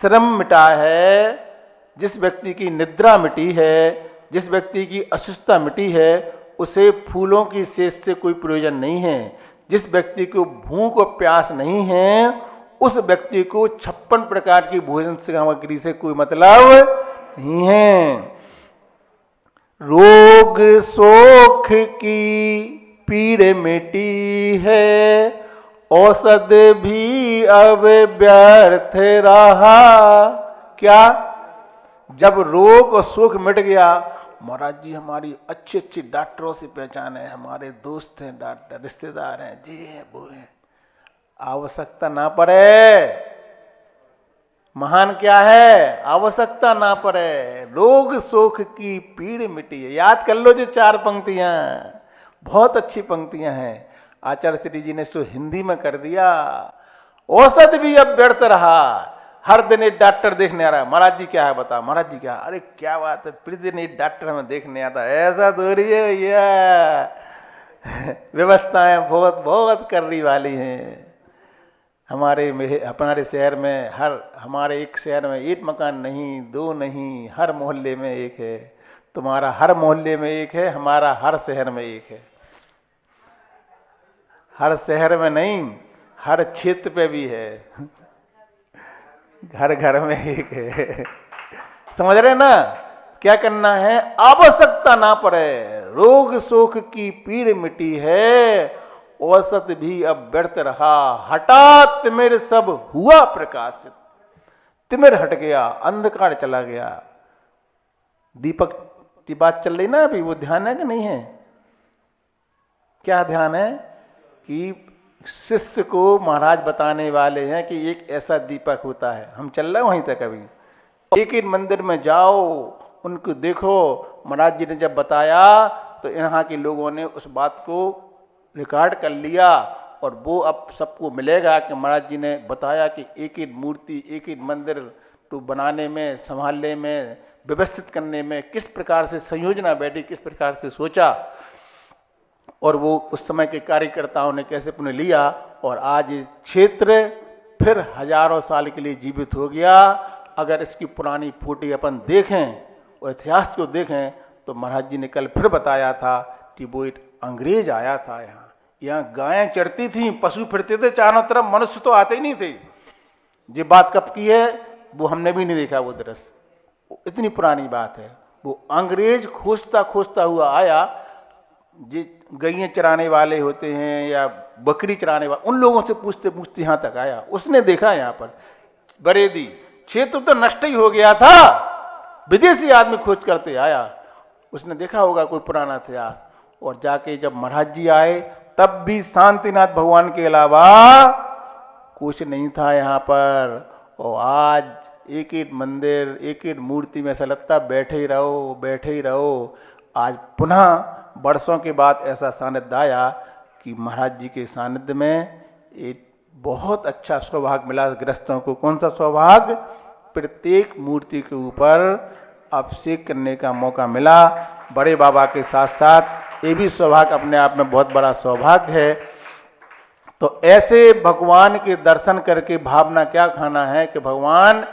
श्रम मिटा है, जिस व्यक्ति की निद्रा मिटी है, जिस व्यक्ति की असुस्थता मिटी है, उसे फूलों की शेष से कोई प्रयोजन नहीं है। जिस व्यक्ति को भूख और प्यास नहीं है, उस व्यक्ति को 56 प्रकार की भोजन सामग्री से कोई मतलब नहीं है। रोग शोक की पीड़ मिटी है, औषध भी अब व्यर्थ रहा। क्या? जब रोग और शोक मिट गया, महाराज जी हमारी अच्छी अच्छी डॉक्टरों से पहचान है, हमारे दोस्त हैं डॉक्टर, रिश्तेदार हैं, जी है वो है, आवश्यकता ना पड़े। महान क्या है? आवश्यकता ना पड़े, रोग शोक की पीड़ मिटी है। याद कर लो जो 4 पंक्तियां, बहुत अच्छी पंक्तियां हैं। आचार्य श्री जी ने इसको हिंदी में कर दिया। औषध भी अब व्यर्थ रहा। हर दिन एक डॉक्टर देखने आ रहा है, महाराज जी क्या है बता, महाराज जी क्या, अरे क्या बात है, प्रतिदिन एक डॉक्टर हमें देखने आता है, ऐसा थोड़ी है भैया। व्यवस्थाएं बहुत बहुत करने वाली हैं। हमारे शहर में, हमारे एक शहर में एक मकान नहीं, 2 नहीं, हर मोहल्ले में एक है। तुम्हारा हर मोहल्ले में एक है, हमारा हर शहर में एक है। हर शहर में नहीं, हर क्षेत्र पे भी है, घर घर में एक है। समझ रहे ना? क्या करना है? आवश्यकता ना पड़े, रोग शोक की पीड़ मिटी है, औसत भी अब व्यर्थ रहा। हटा तिमिर सब हुआ प्रकाशित। तिमिर हट गया, अंधकार चला गया। दीपक की बात चल रही ना अभी, वो ध्यान है कि नहीं है? क्या ध्यान है? कि शिष्य को महाराज बताने वाले हैं कि एक ऐसा दीपक होता है। हम चल रहे हैं वहीं तक अभी। एक एक मंदिर में जाओ, उनको देखो। महाराज जी ने जब बताया तो यहाँ के लोगों ने उस बात को रिकॉर्ड कर लिया, और वो अब सबको मिलेगा कि महाराज जी ने बताया कि एक एक मूर्ति, एक एक मंदिर तो बनाने में, संभालने में, व्यवस्थित करने में किस प्रकार से संयोजना बैठी, किस प्रकार से सोचा, और वो उस समय के कार्यकर्ताओं ने कैसे पुनः लिया, और आज ये क्षेत्र फिर हजारों साल के लिए जीवित हो गया। अगर इसकी पुरानी फोटो अपन देखें और इतिहास को देखें तो महाराज जी ने कल फिर बताया था कि वो एक अंग्रेज आया था यहाँ गायें चरती थी, पशु फिरते थे चारों तरफ, मनुष्य तो आते ही नहीं थे। ये बात कब की है वो हमने भी नहीं देखा, वो दृश्य इतनी पुरानी बात है। वो अंग्रेज खोजता खोजता हुआ आया, जी गैया चराने वाले होते हैं या बकरी चराने वाले, उन लोगों से पूछते पूछते यहां तक आया। उसने देखा यहाँ पर बरेदी क्षेत्र तो नष्ट ही हो गया था, विदेशी आदमी खोज करते आया, उसने देखा होगा कोई पुराना इतिहास। और जाके जब महाराज जी आए तब भी शांतिनाथ भगवान के अलावा कुछ नहीं था यहाँ पर। और आज एक एक मंदिर, एक एक मूर्ति में ऐसा लगता बैठे ही रहो, बैठे ही रहो। आज पुनः वर्षों के बाद ऐसा सानिध्य आया कि महाराज जी के सानिध्य में एक बहुत अच्छा सौभाग्य मिला गृहस्थों को। कौन सा सौभाग्य? प्रत्येक मूर्ति के ऊपर अभिषेक करने का मौका मिला। बड़े बाबा के साथ साथ ये भी सौभाग्य अपने आप में बहुत बड़ा सौभाग्य है। तो ऐसे भगवान के दर्शन करके भावना क्या खाना है कि भगवान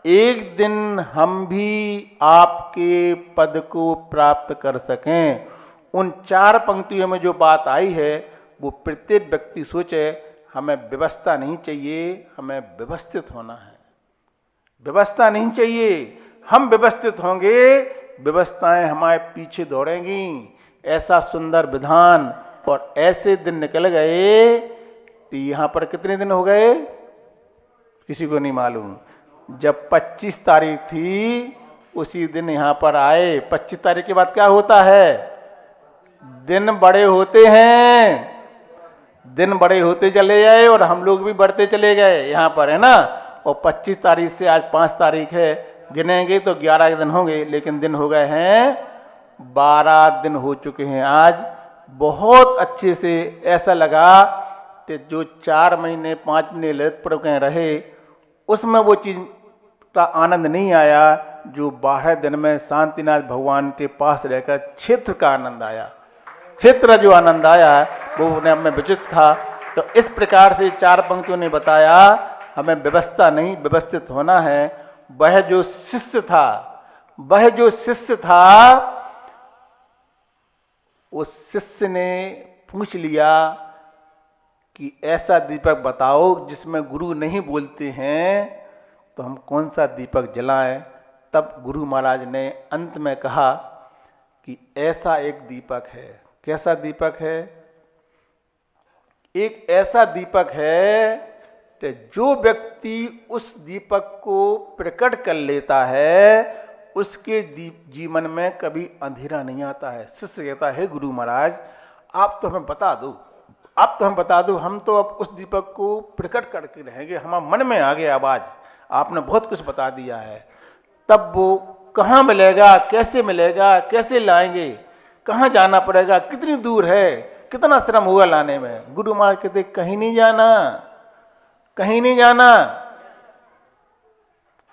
एक दिन हम भी आपके पद को प्राप्त कर सकें। उन 4 पंक्तियों में जो बात आई है वो प्रत्येक व्यक्ति सोचे, हमें व्यवस्था नहीं चाहिए, हमें व्यवस्थित होना है। व्यवस्था नहीं चाहिए, हम व्यवस्थित होंगे, व्यवस्थाएं हमारे पीछे दौड़ेंगी। ऐसा सुंदर विधान और ऐसे दिन निकल गए कि यहां पर कितने दिन हो गए किसी को नहीं मालूम। जब 25 तारीख थी उसी दिन यहां पर आए। 25 तारीख के बाद क्या होता है? दिन बड़े होते हैं, दिन बड़े होते चले गए और हम लोग भी बढ़ते चले गए यहाँ पर, है ना। और 25 तारीख से आज 5 तारीख है, गिनेंगे तो 11 दिन होंगे, लेकिन दिन हो गए हैं 12 दिन हो चुके हैं। आज बहुत अच्छे से ऐसा लगा कि जो 4 महीने 5 महीने ललित पर्व के रहे उसमें वो चीज का आनंद नहीं आया जो 12 दिन में शांतिनाथ भगवान के पास रहकर क्षेत्र का आनंद आया, क्षेत्र जो आनंद आया वो अपने में विचित था। तो इस प्रकार से 4 पंक्तियों ने बताया हमें व्यवस्था नहीं व्यवस्थित होना है। वह जो शिष्य था उस शिष्य ने पूछ लिया कि ऐसा दीपक बताओ जिसमें गुरु नहीं बोलते हैं, तो हम कौन सा दीपक जलाएं। तब गुरु महाराज ने अंत में कहा कि ऐसा एक दीपक है। कैसा दीपक है? एक ऐसा दीपक है कि जो व्यक्ति उस दीपक को प्रकट कर लेता है उसके जीवन में कभी अंधेरा नहीं आता है। शिष्य कहता है गुरु महाराज आप तो हमें बता दो, हम तो अब उस दीपक को प्रकट करके रहेंगे, हमारे मन में आ गया आवाज, आपने बहुत कुछ बता दिया है। तब वो कहाँ मिलेगा, कैसे मिलेगा, कैसे लाएंगे, कहाँ जाना पड़ेगा, कितनी दूर है, कितना श्रम होगा लाने में। गुरु महाराज कहते कहीं नहीं जाना।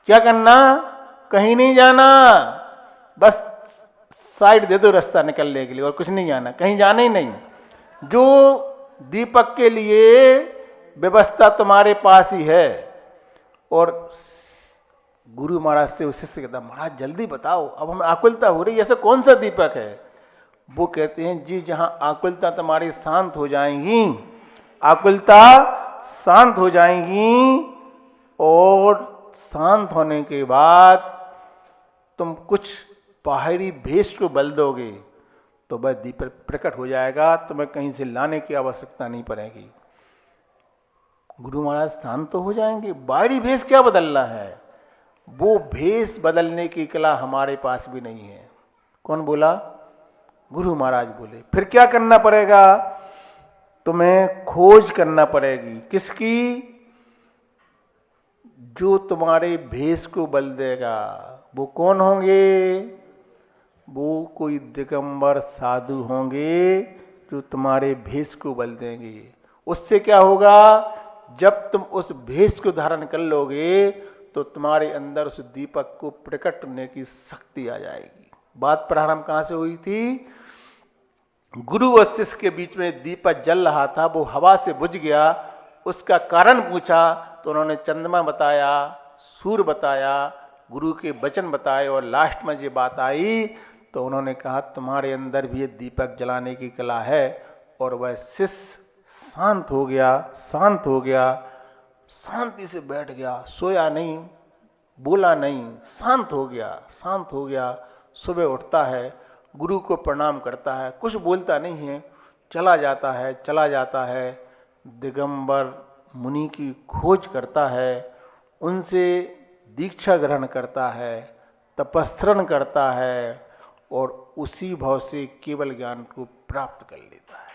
क्या करना? कहीं नहीं जाना, बस साइड दे दो रास्ता निकलने के लिए, और कुछ नहीं जाना, कहीं जाना ही नहीं। जो दीपक के लिए व्यवस्था तुम्हारे पास ही है। और गुरु महाराज से उस शिष्य कहता महाराज जल्दी बताओ, अब हमें आकुलता हो रही है, ऐसा कौन सा दीपक है? वो कहते हैं जी जहां आकुलता तुम्हारी शांत हो जाएंगी, आकुलता शांत हो जाएंगी, और शांत होने के बाद तुम कुछ बाहरी भेष को बल दोगे तो वह दीपक प्रकट हो जाएगा, तुम्हें कहीं से लाने की आवश्यकता नहीं पड़ेगी। गुरु महाराज शांत तो हो जाएंगे, बाहरी भेष क्या बदलना है? वो भेष बदलने की कला हमारे पास भी नहीं है। कौन बोला? गुरु महाराज बोले। फिर क्या करना पड़ेगा? तुम्हें खोज करना पड़ेगी। किसकी? जो तुम्हारे भेष को बल देगा। वो कौन होंगे? वो कोई दिगंबर साधु होंगे जो तुम्हारे भेष को बल देंगे। उससे क्या होगा? जब तुम उस भेष को धारण कर लोगे तो तुम्हारे अंदर उस दीपक को प्रकट करने की शक्ति आ जाएगी। बात प्रारंभ कहां से हुई थी? गुरु और शिष्य के बीच में दीपक जल रहा था, वो हवा से बुझ गया। उसका कारण पूछा तो उन्होंने चंद्रमा बताया, सूर्य बताया, गुरु के वचन बताए, और लास्ट में ये बात आई तो उन्होंने कहा तुम्हारे अंदर भी ये दीपक जलाने की कला है। और वह शिष्य शांत हो गया, शांति से बैठ गया, सोया नहीं, बोला नहीं, शांत हो गया। सुबह उठता है, गुरु को प्रणाम करता है, कुछ बोलता नहीं है, चला जाता है, दिगंबर मुनि की खोज करता है, उनसे दीक्षा ग्रहण करता है, तपस्रण करता है, और उसी भाव से केवल ज्ञान को प्राप्त कर लेता है।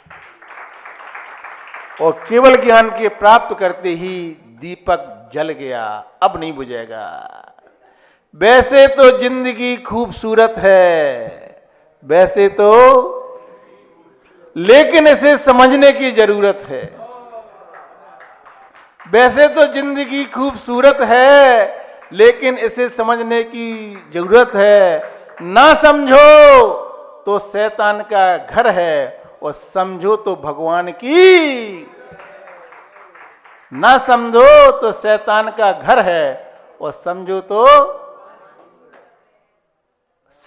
और केवल ज्ञान के प्राप्त करते ही दीपक जल गया, अब नहीं बुझेगा। वैसे तो जिंदगी खूबसूरत है, वैसे तो, लेकिन इसे समझने की जरूरत है। वैसे तो जिंदगी खूबसूरत है, लेकिन इसे समझने की जरूरत है। ना समझो तो शैतान का घर है, और समझो तो भगवान की। ना समझो तो शैतान का घर है, और समझो तो।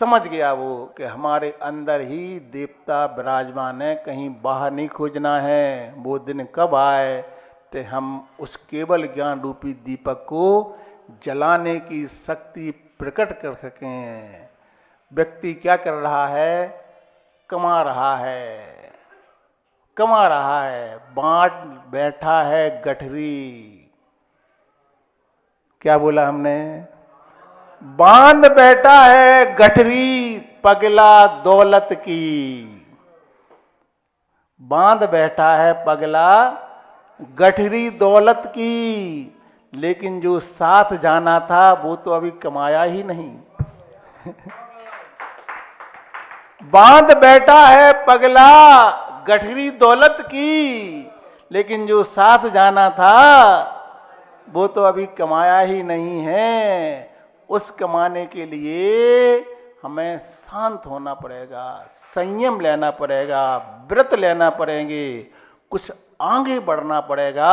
समझ गया वो कि हमारे अंदर ही देवता विराजमान है, कहीं बाहर नहीं खोजना है। वो दिन कब आए कि हम उस केवल ज्ञान रूपी दीपक को जलाने की शक्ति प्रकट कर सकें। व्यक्ति क्या कर रहा है? कमा रहा है, बांट बैठा है गठरी। क्या बोला हमने? बांध बैठा है गठरी पगला दौलत की। बांध बैठा है पगला गठरी दौलत की, लेकिन जो साथ जाना था वो तो अभी कमाया ही नहीं। बांध बैठा है पगला गठरी दौलत की, लेकिन जो साथ जाना था वो तो अभी कमाया ही नहीं है। उस कमाने के लिए हमें शांत होना पड़ेगा, संयम लेना पड़ेगा, व्रत लेना पड़ेंगे, कुछ आगे बढ़ना पड़ेगा,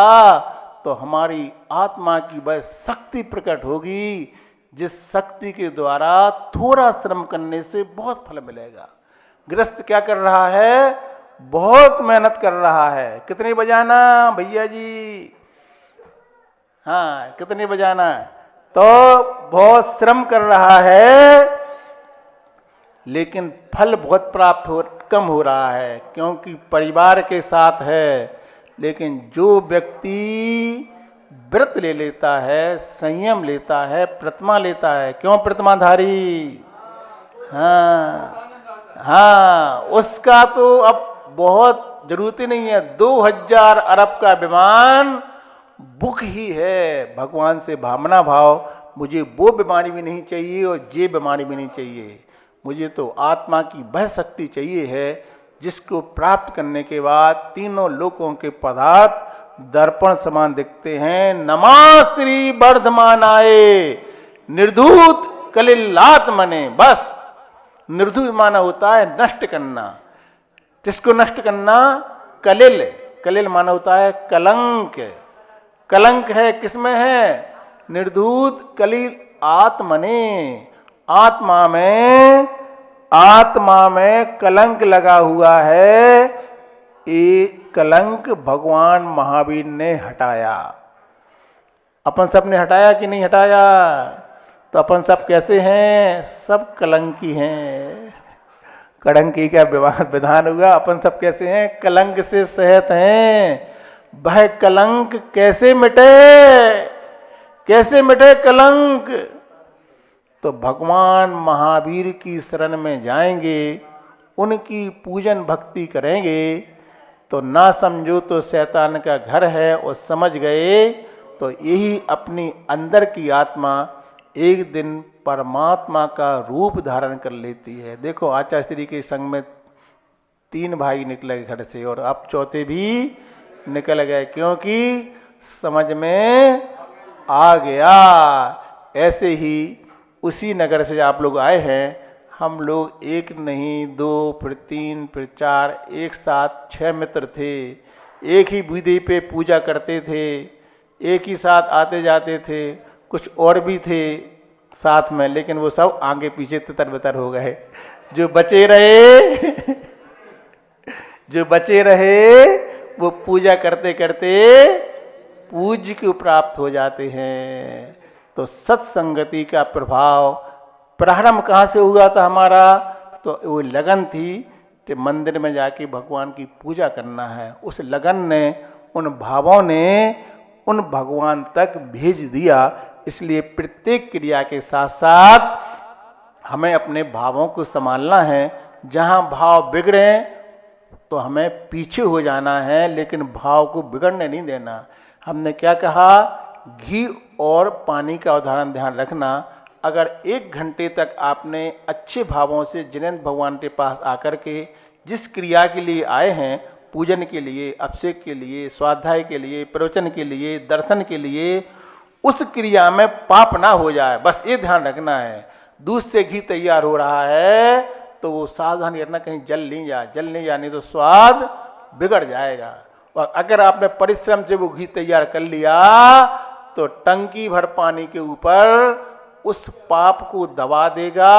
तो हमारी आत्मा की वह शक्ति प्रकट होगी, जिस शक्ति के द्वारा थोड़ा श्रम करने से बहुत फल मिलेगा। गृहस्थ क्या कर रहा है? बहुत मेहनत कर रहा है। कितनी बजाना भैया जी? हाँ, कितनी बजाना? तो बहुत श्रम कर रहा है, लेकिन फल बहुत कम हो रहा है, क्योंकि परिवार के साथ है। लेकिन जो व्यक्ति व्रत ले लेता है, संयम लेता है, प्रतिमा लेता है, क्यों प्रतिमाधारी? हाँ, उसका तो अब बहुत जरूरत ही नहीं है। 2000 अरब का विमान बुक ही है। भगवान से भावना भाव, मुझे वो बीमारी भी नहीं चाहिए और ये बीमारी भी नहीं चाहिए, मुझे तो आत्मा की वह शक्ति चाहिए है जिसको प्राप्त करने के बाद तीनों लोकों के पदार्थ दर्पण समान दिखते हैं। नमः श्री वर्धमानाय निर्धूत कलिलात्मने। बस निर्धूत माना होता है नष्ट करना। किसको नष्ट करना? कलिल। कलिल माना होता है कलंक। कलंक है किसमें है? निर्धूत कलिल आत्मने। आत्मा में कलंक लगा हुआ है। ये कलंक भगवान महावीर ने हटाया। अपन सब ने हटाया कि नहीं हटाया? तो अपन सब कैसे हैं? सब कलंकी हैं। कलंकी का विधान हुआ। अपन सब कैसे हैं? कलंक से सहित हैं। वह कलंक कैसे मिटे? कैसे मिटे कलंक? तो भगवान महावीर की शरण में जाएंगे, उनकी पूजन भक्ति करेंगे, तो ना समझो तो शैतान का घर है, और समझ गए तो यही अपनी अंदर की आत्मा एक दिन परमात्मा का रूप धारण कर लेती है। देखो आचार्य श्री के संग में 3 भाई निकले घर से, और अब चौथे भी निकल गए, क्योंकि समझ में आ गया। ऐसे ही उसी नगर से आप लोग आए हैं। हम लोग 1 नहीं 2 फिर 3 फिर 4, एक साथ 6 मित्र थे। एक ही विधि पे पूजा करते थे, एक ही साथ आते जाते थे। कुछ और भी थे साथ में, लेकिन वो सब आगे पीछे तितर बितर हो गए। जो बचे रहे वो पूजा करते करते पूज्य को प्राप्त हो जाते हैं। तो सत्संगति का प्रभाव प्रारंभ कहाँ से हुआ था हमारा? तो वो लगन थी कि मंदिर में जाके भगवान की पूजा करना है। उस लगन ने, उन भावों ने उन भगवान तक भेज दिया। इसलिए प्रत्येक क्रिया के साथ साथ हमें अपने भावों को संभालना है। जहाँ भाव बिगड़े तो हमें पीछे हो जाना है, लेकिन भाव को बिगड़ने नहीं देना। हमने क्या कहा? घी और पानी का उदाहरण ध्यान रखना। अगर 1 घंटे तक आपने अच्छे भावों से जिनेंद्र भगवान के पास आकर के जिस क्रिया के लिए आए हैं, पूजन के लिए, अभिषेक के लिए, स्वाध्याय के लिए, प्रवचन के लिए, दर्शन के लिए, उस क्रिया में पाप ना हो जाए, बस ये ध्यान रखना है। दूध से घी तैयार हो रहा है तो वो सावधान करना कहीं जल नहीं जाए, नहीं तो स्वाद बिगड़ जाएगा। और अगर आपने परिश्रम से वो घी तैयार कर लिया तो टंकी भर पानी के ऊपर उस पाप को दबा देगा।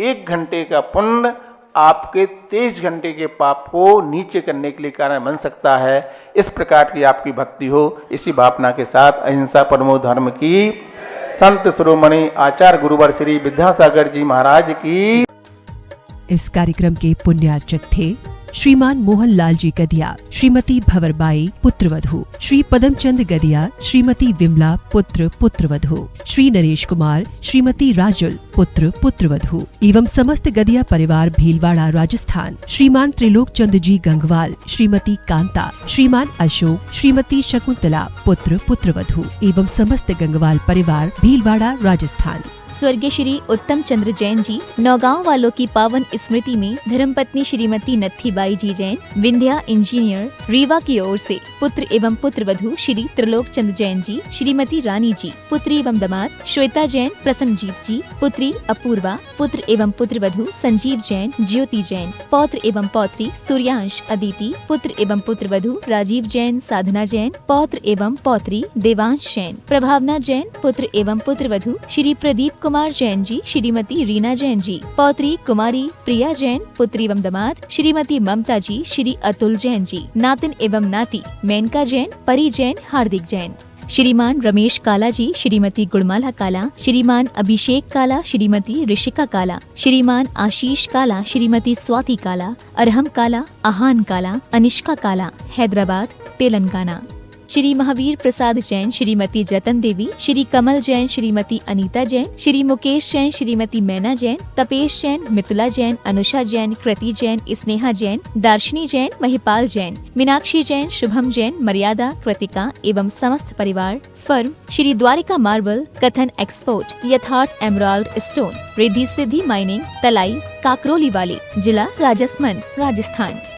1 घंटे का पुण्य आपके 23 घंटे के पाप को नीचे करने के लिए कारण बन सकता है। इस प्रकार की आपकी भक्ति हो, इसी भावना के साथ अहिंसा परमो धर्म की संत शिरोमणि आचार्य गुरुवर श्री विद्यासागर जी महाराज की। इस कार्यक्रम के पुण्यार्चक थे श्रीमान मोहनलाल जी गदिया, श्रीमती भंवरबाई पुत्रवधू, श्री पदमचंद गदिया, श्रीमती विमला पुत्र पुत्रवधू, श्री नरेश कुमार, श्रीमती राजुल पुत्र पुत्रवधू एवं समस्त गदिया परिवार भीलवाड़ा राजस्थान, श्रीमान त्रिलोक चंद जी गंगवाल, श्रीमती कांता, श्रीमान अशोक, श्रीमती शकुंतला पुत्र पुत्रवधू एवं समस्त गंगवाल परिवार भीलवाड़ा राजस्थान। स्वर्गीय श्री उत्तम चंद्र जैन जी नौगांव वालों की पावन स्मृति में धर्मपत्नी श्रीमती नत्थीबाई जी जैन, विंध्या इंजीनियर, रीवा की ओर से पुत्र एवं पुत्र वधू श्री त्रिलोक चंद्र जैन जी, श्रीमती रानी जी। पुत्री एवं दामाद श्वेता जैन, प्रसन्नजीत जी। पुत्री अपूर्वा। पुत्र एवं पुत्र वधू संजीव जैन, ज्योति जैन। पौत्र एवं पौत्री सूर्यांश, अदिति। पुत्र एवं पुत्र वधू राजीव जैन, साधना जैन। पौत्र एवं पौत्री देवांश जैन, प्रभावना जैन। पुत्र एवं पुत्र वधू श्री प्रदीप कुमार जैन जी, श्रीमती रीना जैन जी। पौत्री कुमारी प्रिया जैन। पुत्री एवं दामाद श्रीमती ममता जी, श्री अतुल जैन जी। नातिन एवं नाती मेनका जैन, परी जैन, हार्दिक जैन। श्रीमान रमेश काला जी, श्रीमती गुणमाला काला। श्रीमान अभिषेक काला, श्रीमती ऋषिका काला। श्रीमान आशीष काला, श्रीमती स्वाति काला। अरहम काला, आहान काला, अनिष्का काला, हैदराबाद तेलंगाना। श्री महावीर प्रसाद जैन, श्रीमती जतन देवी। श्री कमल जैन, श्रीमती अनीता जैन। श्री मुकेश जैन, श्रीमती मैना जैन। तपेश जैन, मितुला जैन, अनुषा जैन, कृति जैन, स्नेहा जैन, दार्शनी जैन, महिपाल जैन, मीनाक्षी जैन, शुभम जैन, मर्यादा, कृतिका एवं समस्त परिवार। फर्म श्री द्वारिका मार्बल, कथन एक्सपोर्ट, यथार्थ emerald stone, Riddhi Siddhi mining, तलाई, काकरोली वाली, जिला राजसमंद, राजस्थान।